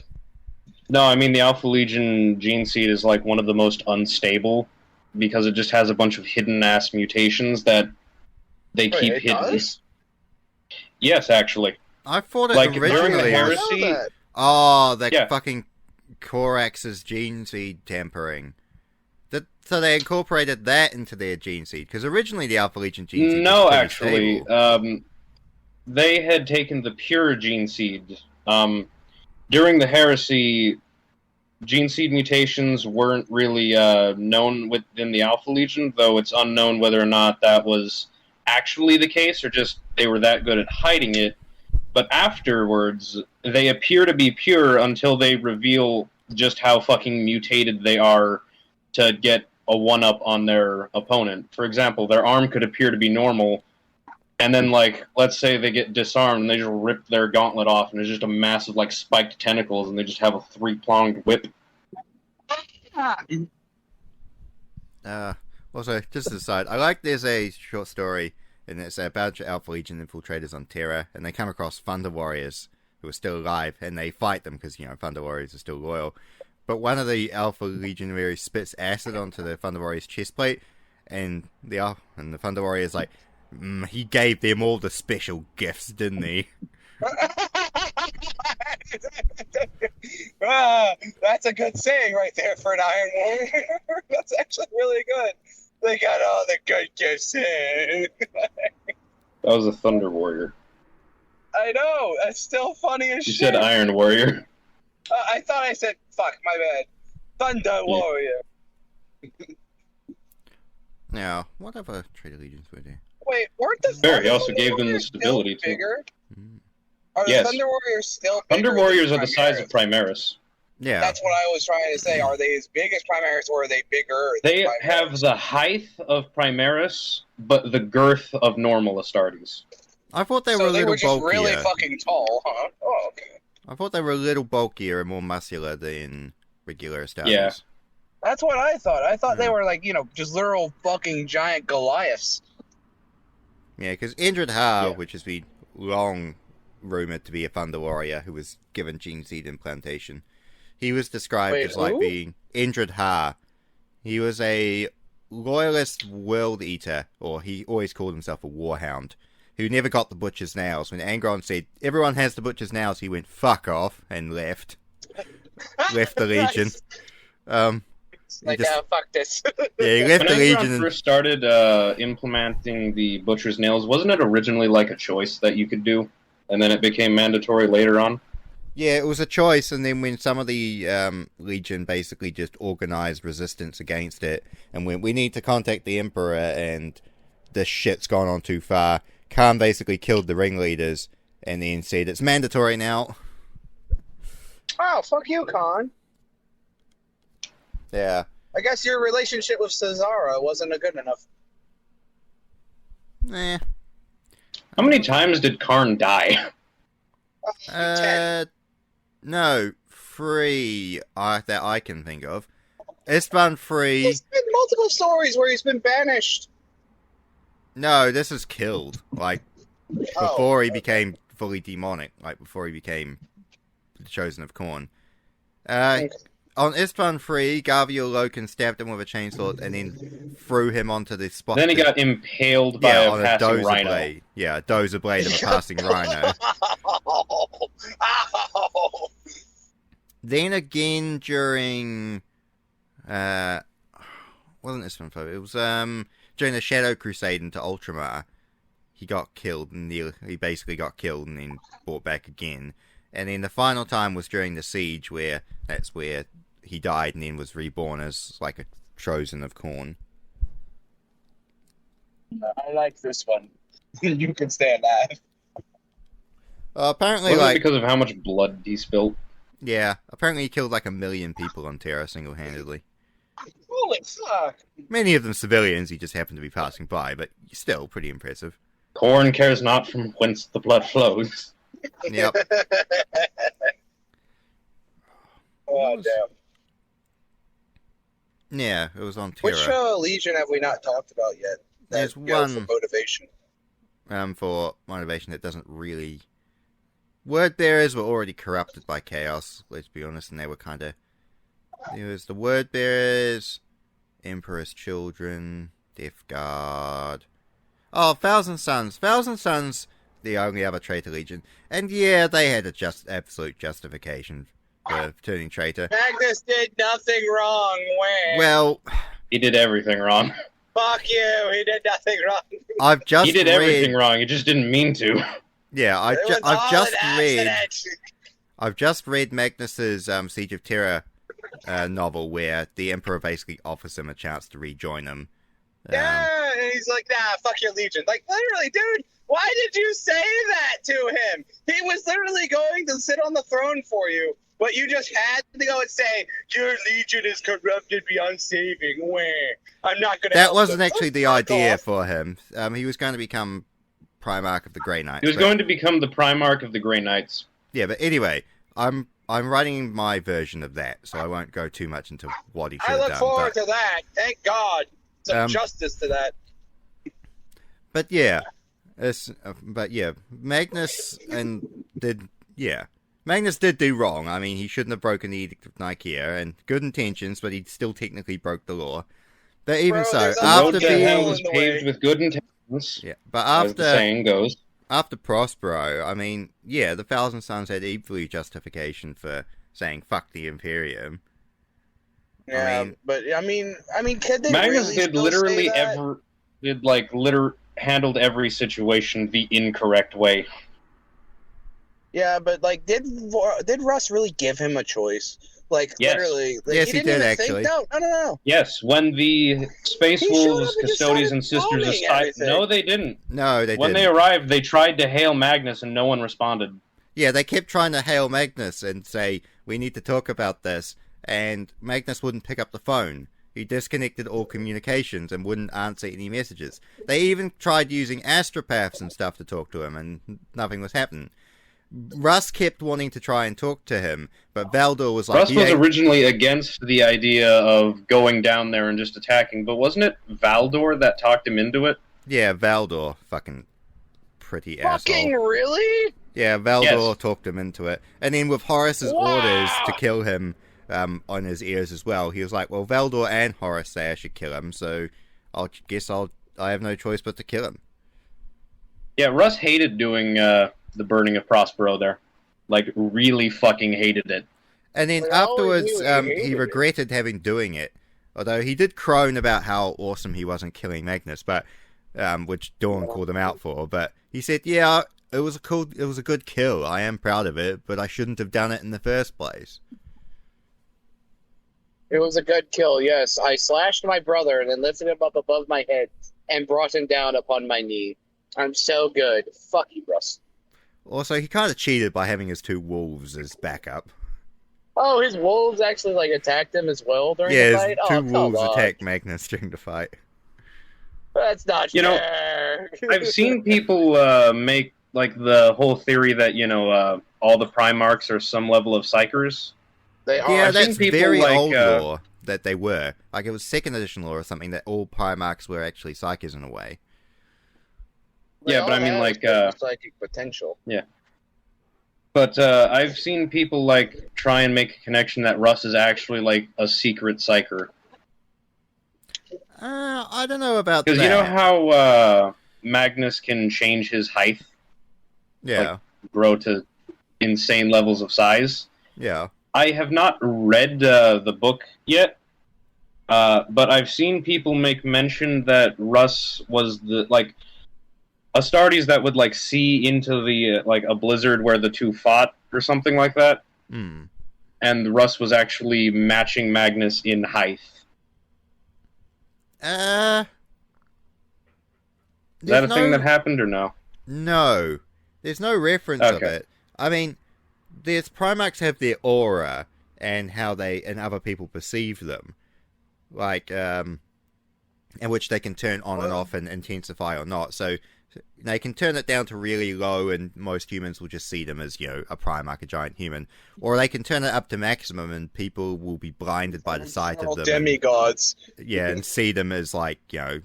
No, I mean the Alpha Legion gene seed is like one of the most unstable because it just has a bunch of hidden-ass mutations that they keep hidden. Does? Yes, actually. I thought it Like, during the originally was... heresy... Oh, that Yeah. fucking Korax's gene seed tampering. So they incorporated that into their gene seed, because originally the Alpha Legion gene seed No, was pretty actually. stable. They had taken the pure gene seed. During the heresy, gene seed mutations weren't really known within the Alpha Legion, though it's unknown whether or not that was actually the case, or just they were that good at hiding it. But afterwards, they appear to be pure until they reveal just how fucking mutated they are to get a one-up on their opponent. For example, their arm could appear to be normal, and then, like, let's say they get disarmed and they just rip their gauntlet off, and it's just a massive, like, spiked tentacles, and they just have a 3-pronged whip. Also, just as a side, I like there's a short story, and it's about Alpha Legion infiltrators on Terra, and they come across Thunder Warriors who are still alive, and they fight them because, you know, Thunder Warriors are still loyal. But one of the Alpha Legionaries spits acid onto the Thunder Warrior's chest plate, and the Thunder Warrior's like, he gave them all the special gifts, didn't he? That's a good saying right there for an Iron Warrior. That's actually really good. They got all the good gifts in. That was a Thunder Warrior. I know. That's still funny as You shit. said Iron Warrior. I thought I said, fuck, my bad. Thunder Warrior. Now, what other Traitor Legions were there? Wait, weren't the Fair, he Thunder also gave them the Warriors stability, still too. bigger? Mm. Are Yes. the Thunder Warriors still bigger? Thunder Warriors than are the size of Primaris? Primaris. Yeah. That's what I was trying to say. Are they as big as Primaris, or are they bigger than They Primaris? have the height of Primaris, but the girth of normal Astartes. I thought they So were a they little were just bulkier. really fucking tall, huh? Oh, okay. I thought they were a little bulkier and more muscular than regular Astartes. Yeah. That's what I thought. I thought they were like, you know, just literal fucking giant Goliaths. Yeah, because Indrid Ha, Yeah. which has been long rumored to be a Thunder Warrior who was given gene seed implantation, he was described Wait, as like who? being Indrid Ha. He was a loyalist world eater, or he always called himself a warhound, who never got the Butcher's Nails. When Angron said, everyone has the Butcher's Nails, he went, fuck off, and left. Left the Legion. Like, just- fuck this. Yeah, he left When the Legion Angron and... first started implementing the Butcher's Nails, wasn't it originally like a choice that you could do? And then it became mandatory later on? Yeah, it was a choice, and then when some of the Legion basically just organized resistance against it, and went, we need to contact the Emperor, and this shit's gone on too far, Khan basically killed the ringleaders, and then said, it's mandatory now. Oh, fuck you, Khan. Yeah. I guess your relationship with Cesara wasn't good enough. Eh. How many times did Karn die? 10. No, 3 that I can think of. Istvan 3... There's been multiple stories where he's been banished. No, this is killed. Like, before he became fully demonic. Like, before he became the Chosen of Khorne. On Istvan 3, Garviel Loken stabbed him with a chainsaw and then threw him onto the spot. Then he got impaled by a passing dozer rhino. blade. Yeah, a dozer blade of a passing rhino. Ow. Then again during... wasn't Istvan 5? It was during the Shadow Crusade into Ultramar. He got killed, and he basically got killed and then brought back again. And then the final time was during the Siege, where that's where he died and then was reborn as like a Chosen of Khorne. I like this one. You can stand that. Apparently, Wasn't it like... because of how much blood he spilled? Yeah, apparently he killed like 1 million people on Terra single-handedly. Holy fuck. Many of them civilians, he just happened to be passing by, but still pretty impressive. Khorne cares not from whence the blood flows. Yep. Oh, damn. Yeah, it was on Terra. Which Legion have we not talked about yet? There's For one motivation. for motivation that doesn't really... Word bearers were already corrupted by chaos, let's be honest, and they were kind of... There was the word bearers, Emperor's Children, Death Guard... Oh, Thousand Suns. Thousand Suns, the only other traitor legion. And yeah, they had absolute justification for turning traitor. Magnus did nothing wrong. Where? Well... He did everything wrong. Fuck you. He did nothing wrong. He did everything wrong. He just didn't mean to. Yeah, I've just read Magnus's Siege of Terror novel where the Emperor basically offers him a chance to rejoin him. Yeah, and he's like, nah, fuck your legion. Like, literally, dude, why did you say that to him? He was literally going to sit on the throne for you, but you just had to go and say, your legion is corrupted beyond saving. Where? I'm not going to That wasn't actually the idea for him. He was going to become Primarch of the Grey Knights. He was going to become the Primarch of the Grey Knights. Yeah, but anyway, I'm writing my version of that, so I won't go too much into what he should have done. I look forward to that. Thank God. Some justice to that. But yeah, Magnus Magnus did do wrong. I mean, he shouldn't have broken the Edict of Nicaea, and good intentions, but he still technically broke the law. But even so, after being was paved with good intentions, but after as the saying goes, after Prospero, I mean, yeah, the Thousand Suns had equally justification for saying fuck the Imperium. Yeah, I mean, could they Magnus really did literally handled every situation the incorrect way. Yeah, but like, did Russ really give him a choice? Like, yes. Literally, like, yes, he did actually. No. Yes, when the Space Wolves, Custodians, and Sisters of Sight. No, they didn't. No, they didn't. When they arrived, they tried to hail Magnus, and no one responded. Yeah, they kept trying to hail Magnus and say, we need to talk about this. And Magnus wouldn't pick up the phone. He disconnected all communications and wouldn't answer any messages. They even tried using astropaths and stuff to talk to him, and nothing was happening. Russ kept wanting to try and talk to him, but Valdor was like... Russ was originally against the idea of going down there and just attacking, but wasn't it Valdor that talked him into it? Yeah, Valdor. Fucking pretty asshole. Fucking really? Yeah, Valdor talked him into it. And then with Horus's orders to kill him... on his ears as well. He was like, well, Valdor and Horus say I should kill him, so I have no choice but to kill him. Yeah, Russ hated doing the burning of Prospero there. Like, really fucking hated it. And then afterwards, he regretted having doing it. Although he did crone about how awesome he wasn't killing Magnus, but which Dawn called him out for. But he said, yeah, it was a good kill. I am proud of it, but I shouldn't have done it in the first place. It was a good kill, yes. I slashed my brother and then lifted him up above my head and brought him down upon my knee. I'm so good. Fuck you, Russ. Also, he kind of cheated by having his two wolves as backup. Oh, his wolves actually attacked him as well during the fight? Yeah, his two wolves attacked Magnus during the fight. That's not fair. I've seen people make the whole theory that, all the Primarchs are some level of psychers. They are. Yeah, that's very old lore. that they were. Like, it was second edition lore or something that all Primarchs were actually psykers in a way. They Yeah, but all I mean, have like, certain psychic potential. but I've seen people like try and make a connection that Russ is actually like a secret psyker. I don't know about that. Because you know how Magnus can change his height, Yeah, grow to insane levels of size. yeah. I have not read the book yet, but I've seen people make mention that Russ was the like Astartes that would like see into the like a blizzard where the two fought or something like that, and Russ was actually matching Magnus in height. Is that a thing that happened or no? No. There's no reference of Okay. it. I mean, there's Primarchs have their aura and how they and other people perceive them. Like, in which they can turn on and off and intensify or not. So they can turn it down to really low and most humans will just see them as, you know, a Primarch, a giant human. Or they can turn it up to maximum and people will be blinded by the sight of them. Demigods. And see them as, like, you know,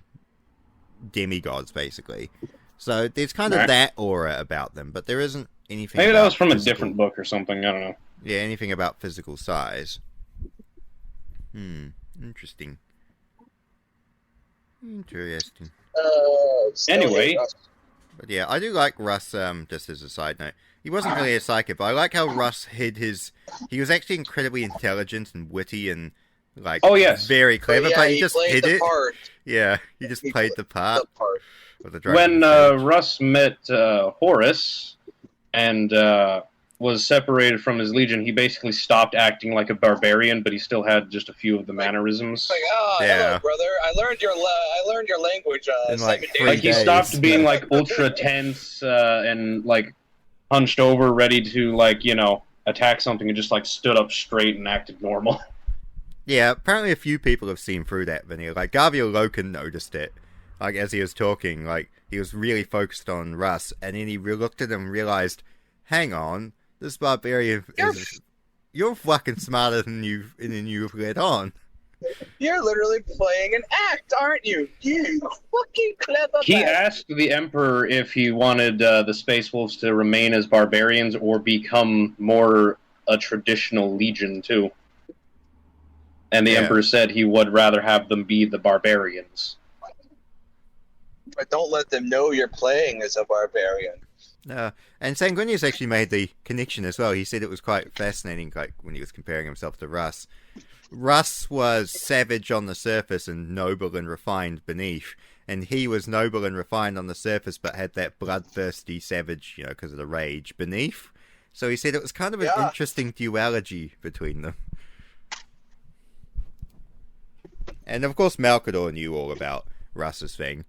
demigods, basically. So there's kind of that aura about them, but there isn't anything. Maybe that was from a physical, different book or something. I don't know. Yeah, anything about physical size. Interesting. Interesting. Anyway. But yeah, I do like Russ, just as a side note. He wasn't really a psychic, but I like how Russ hid his... He was actually incredibly intelligent and witty and, like, very clever, but he just hid it. Part. Yeah, he just played the part. Of the When Russ met Horus and was separated from his legion, he basically stopped acting like a barbarian, but he still had just a few of the mannerisms. Like, hello, brother. I learned your language. In like 3 Like, he days. stopped being like ultra tense and like hunched over, ready to like, you know, attack something, and just like stood up straight and acted normal. Yeah, apparently a few people have seen through that veneer. Like, Garvia Loken noticed it. Like, as he was talking, like, he was really focused on Russ, and then he looked at him and realized, hang on, this barbarian you're fucking smarter than you've let on. You're literally playing an act, aren't you? You fucking clever. He asked the Emperor if he wanted the Space Wolves to remain as barbarians or become more a traditional legion, too. And the Emperor said he would rather have them be the barbarians. But don't let them know you're playing as a barbarian. And Sanguinius actually made the connection as well. He said it was quite fascinating, like, when he was comparing himself to Russ. Russ was savage on the surface and noble and refined beneath, and he was noble and refined on the surface but had that bloodthirsty savage, you know, because of the rage, beneath. So he said it was kind of an interesting duality between them. And of course Malcador knew all about Russ's thing.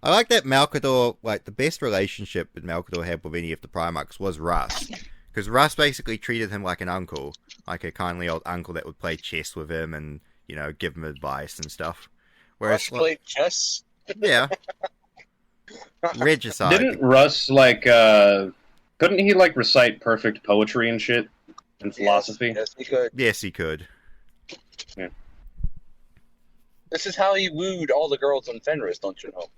I like that Malcador, like, the best relationship that Malcador had with any of the Primarchs was Russ. Because Russ basically treated him like an uncle. Like a kindly old uncle that would play chess with him and, you know, give him advice and stuff. Whereas, Russ played chess? Yeah. Regicide. Didn't Russ, like, couldn't he, like, recite perfect poetry and shit? And philosophy? Yes, he could. Yes, he could. Yeah. This is how he wooed all the girls in Fenris, don't you know?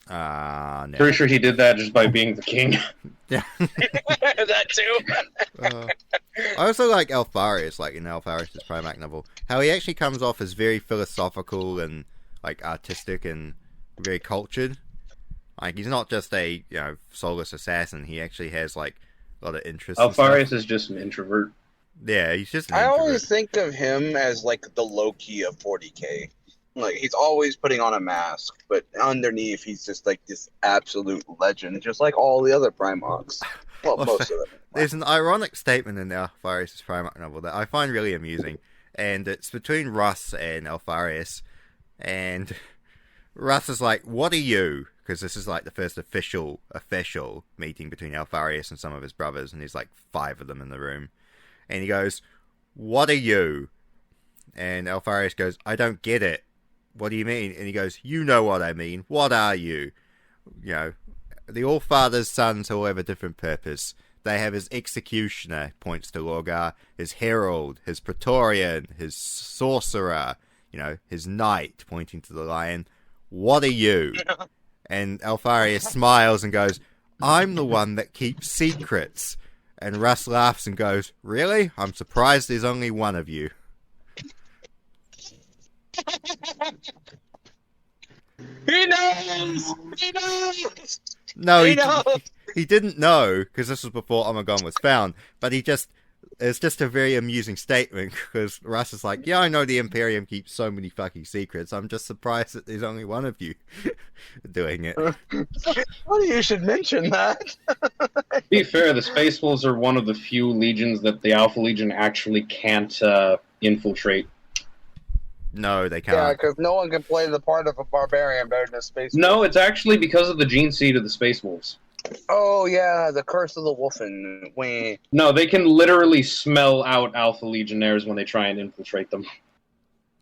No. Pretty sure he did that just by being the king. Yeah. That too. I also like Alpharius, like in Alpharius' Primarch novel. How he actually comes off as very philosophical and, like, artistic and very cultured. Like, he's not just a, you know, soulless assassin. He actually has, like, a lot of interest. Alpharius is just an introvert. Yeah, he's just an I introvert. always think of him as, like, the Loki of 40k. Like, he's always putting on a mask, but underneath he's just like this absolute legend, just like all the other Primarchs. Well, most of them. There's an ironic statement in Alpharius' Primarch novel that I find really amusing, and it's between Russ and Alpharius, and Russ is like, "What are you?" Because this is like the first official meeting between Alpharius and some of his brothers, and there's like 5 of them in the room, and he goes, "What are you?" And Alpharius goes, "I don't get it. What do you mean?" And he goes, "You know what I mean. What are you?" You know, the All-Father's sons who all have a different purpose. they have his executioner, points to Lorgar, his herald, his praetorian, his sorcerer, his knight, pointing to the lion. What are you? And Alfarius smiles and goes, I'm the one that keeps secrets. And Russ laughs and goes, really? I'm surprised there's only one of you. He knows! He knows! No, He knows! he didn't know, because this was before Omegon was found, but it's just a very amusing statement, because Russ is like, yeah, I know the Imperium keeps so many fucking secrets, I'm just surprised that there's only one of you doing it. Funny you should mention that. To be fair, the Space Wolves are one of the few legions that the Alpha Legion actually can't infiltrate. No, they can't. Yeah, because no one can play the part of a barbarian better than a space. No, it's actually because of the gene seed of the Space Wolves. Oh yeah, the curse of the Wolfen. Wait. No, they can literally smell out Alpha Legionnaires when they try and infiltrate them.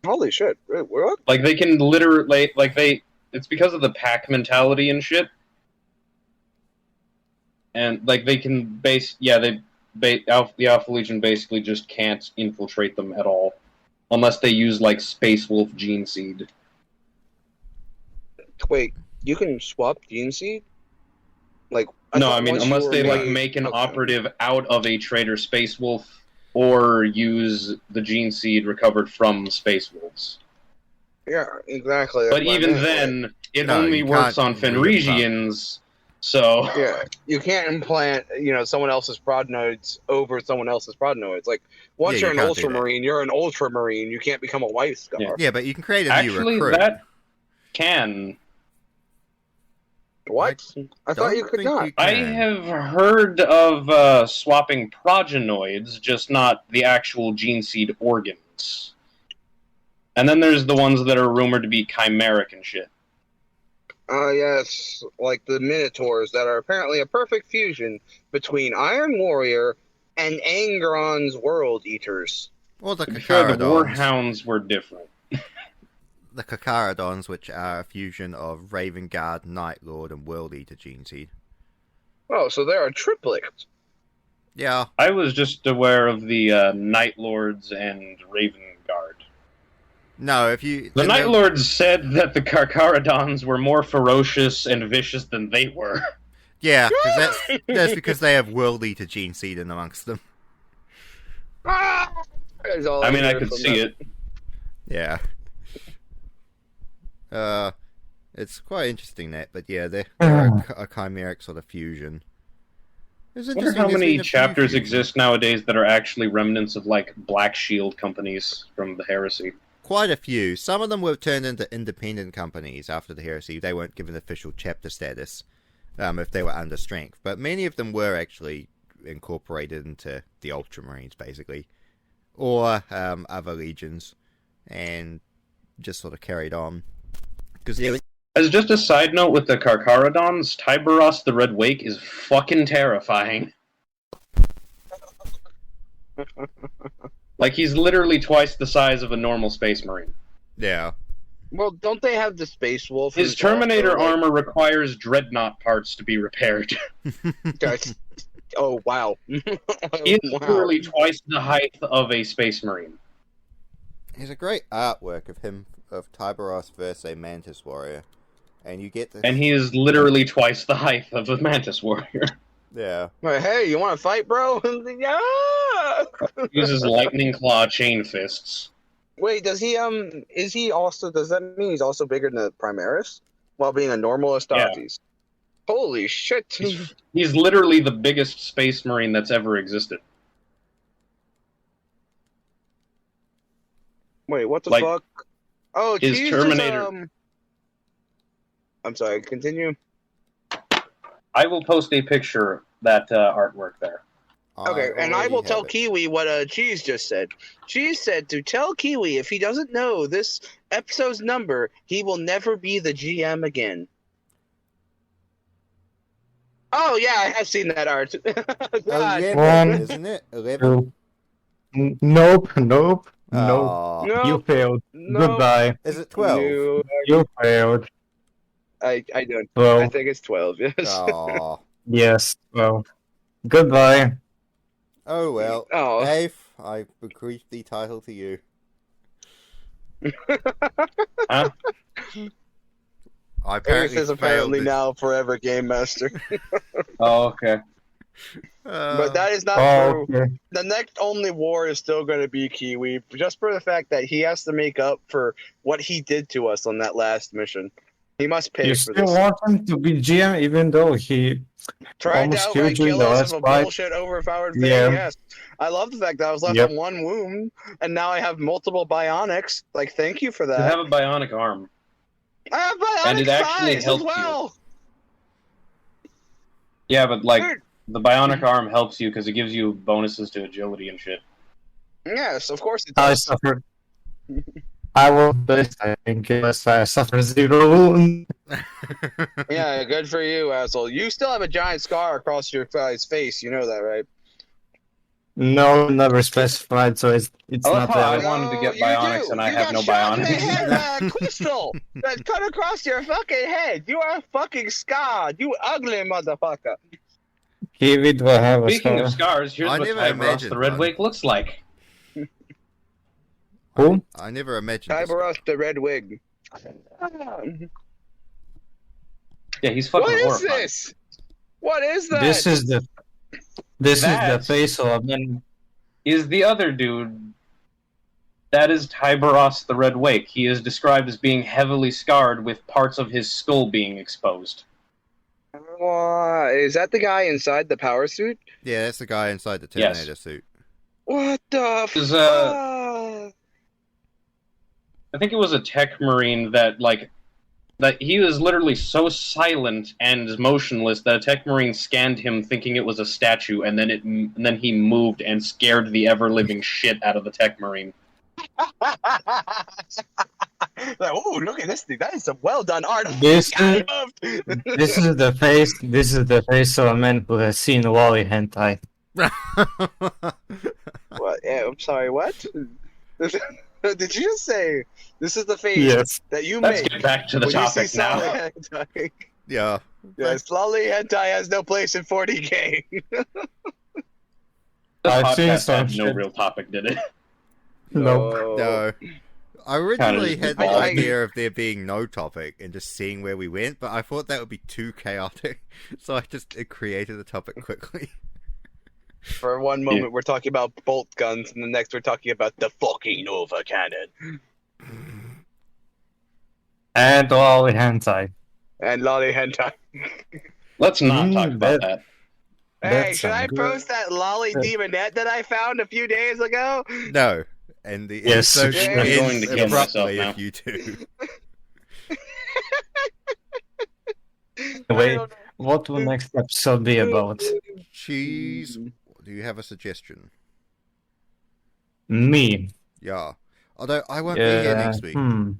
Holy shit! Wait, what? Like they can literally, it's because of the pack mentality and shit. And like they can the Alpha Legion basically just can't infiltrate them at all. Unless they use, like, Space Wolf Gene Seed. Wait, you can swap Gene Seed? Like, unless they, make an operative out of a Traitor Space Wolf, or use the Gene Seed recovered from Space Wolves. Yeah, exactly. But even then, it only works on Fenrisians, so... Yeah, you can't implant, someone else's prod nodes over someone else's prod nodes. Like, once you're an Ultramarine, you're an Ultramarine. You can't become a White Scar. Yeah, but you can create a new recruit. Actually, that can. What? I thought you could not. I have heard of swapping progenoids, just not the actual gene seed organs. And then there's the ones that are rumored to be chimeric and shit. Yes, like the Minotaurs that are apparently a perfect fusion between Iron Warrior and Angron's World Eaters. Well, the Kakaradons. The Warhounds were different. The Kakaradons, which are a fusion of Raven Guard, Night Lord, and World Eater gene seed. Oh, so they're a triplet. Yeah. I was just aware of the Night Lords and Raven Guard. No, if you... The Night Lords said that the Kakaradons were more ferocious and vicious than they were. Yeah, because that's because they have World Eater gene seed in amongst them. I could see it. Yeah. It's quite interesting that, but yeah, they're a chimeric sort of fusion. I wonder how many chapters exist nowadays that are actually remnants of, like, Black Shield companies from the Heresy. Quite a few. Some of them were turned into independent companies after the Heresy. They weren't given official chapter status if they were under strength. But many of them were actually incorporated into the Ultramarines, basically. Or other legions. And just sort of carried on. As just a side note with the Kakaradons, Tiberos the Red Wake is fucking terrifying. Like, he's literally twice the size of a normal Space Marine. Yeah. Well, don't they have the Space Wolf? His Terminator armor requires dreadnought parts to be repaired. Oh, wow. He's literally twice the height of a Space Marine. There's a great artwork of him, of Tiberos versus a Mantis Warrior. And you get this... And he is literally twice the height of a Mantis Warrior. Yeah. Like, hey, you want to fight, bro? Yeah! He uses lightning claw chain fists. Wait, does that mean he's also bigger than the Primaris? While being a normal Astartes? Yeah. Holy shit. He's literally the biggest Space Marine that's ever existed. Wait, what the fuck? Oh, his Terminator. I'm sorry, continue. I will post a picture, that artwork there. Okay, and I will tell Kiwi what Cheese just said. Cheese said to tell Kiwi if he doesn't know this episode's number, he will never be the GM again. Oh, yeah, I have seen that art. God. 11, isn't it? 11? Nope. Oh. Nope. You failed. No. Goodbye. Is it 12? You failed. I don't. 12. I think it's 12, yes. Oh. Yes, 12. Goodbye. Oh well. Oh. Dave, I bequeath the title to you. Huh? I Ace apparently is apparently failed now forever game master. Oh, okay. But that is not Oh, true. okay. The next only war is still going to be Kiwi, just for the fact that he has to make up for what he did to us on that last mission. He must pay You for still this. want him to be GM even though he Tried to almost outright killed you in kill the us of last a fight? bullshit overpowered thing, Yeah. yes. I love the fact that I was left Yep. on one wound, and now I have multiple bionics. Like, thank you for You that. have a bionic arm. I have And bionic it actually thighs as helped you. well! Yeah, but like Dude. the bionic arm helps you because it gives you bonuses to agility and shit. Yes, of course it I does. suffered. I will best, I think, unless I suffer 0 wound. Yeah, good for you, asshole. You still have a giant scar across your guy's face, you know that, right? No, never specified, so it's I love not how I there. wanted to get you bionics do. and I You have got no shot in the bionics. head by a crystal that cut across your fucking head. You are fucking scarred. You ugly motherfucker. Kiwi do I have a Speaking scar? of scars, here's I what never Tyberos imagined the Red one. Wake looks like. Who? I never imagined this. Tyberos the Red Wig. Yeah, he's fucking What is horrifying. this? What is that? This is the That- face of a man. Is the other dude. That is Tyberos the Red Wake. He is described as being heavily scarred with parts of his skull being exposed. Is that the guy inside the power suit? Yeah, that's the guy inside the Yes. Terminator suit. What the Is, fuck? I think it was a tech marine that he was literally so silent and motionless that a tech marine scanned him thinking it was a statue, and then he moved and scared the ever living shit out of the tech marine. Like, oh, look at this thing. That is some well done art. This I is loved. this is the face. This is the face of a man who has seen lolly hentai. What? Yeah, I'm sorry, what? Did you just say this is the face Yes. that you Let's make get back to the when you see topic now. solid hentai? Yeah. Yes, lolly hentai has no place in 40k. This I've seen podcast some had no shit. real topic, did it? Nope. No. I originally Kinda had the just- idea of there being no topic and just seeing where we went, but I thought that would be too chaotic, so I just created a topic quickly. For one moment, we're talking about bolt guns, and the next, we're talking about the fucking Nova cannon And lolly hentai. and lolly hentai. Let's not talk about that. Hey, That should I sounds good. post that lolly demonette that I found a few days ago? No. And the Yes. episode I'm ends going to kill myself abruptly now. if you do. Wait, what will next episode be about? Cheese. Do you have a suggestion? Me. Yeah. Although I won't be here next week. Oh.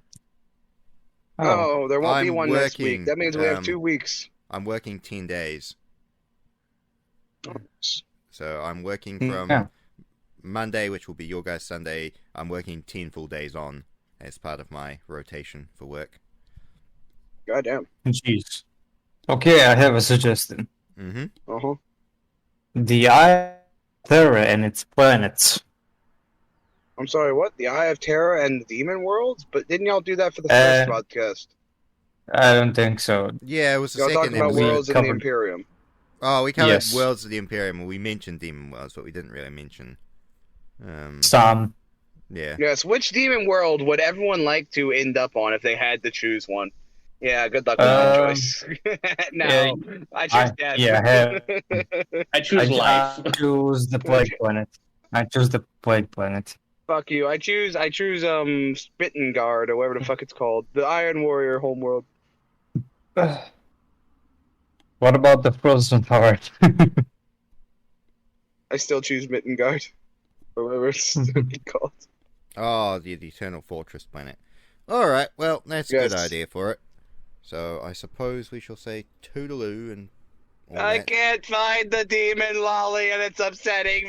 Oh, there won't be I'm one next working, week. That means we have 2 um, weeks. I'm working 10 days. So I'm working from Yeah. Monday, which will be your guys' Sunday. I'm working 10 full days on as part of my rotation for work. Goddamn. Jeez. Okay, I have a suggestion. Mm-hmm. Uh-huh. The Eye of Terror and its planets. I'm sorry, what? The Eye of Terror and the Demon Worlds? But didn't y'all do that for the first podcast? I don't think so. Yeah, it was the Y'all second talking about episode. Worlds of the covered- Imperium. Oh, we covered Yes. Worlds of the Imperium, and we mentioned Demon Worlds, but we didn't really mention. Some. Yeah. Yes, which Demon World would everyone like to end up on if they had to choose one? Yeah, good luck with that choice. No, yeah, I choose death. I choose life. I choose the Plague Planet. I choose the Plague Planet. Fuck you. I choose Spitting Guard or whatever the fuck it's called. The Iron Warrior homeworld. What about the Frozen Heart? I still choose Mitten Guard. Or whatever it's called. Oh, the Eternal Fortress planet. Alright, well, that's a Yes. good idea for it. So I suppose we shall say toodaloo and all I that. can't find the demon lolly and it's upsetting me.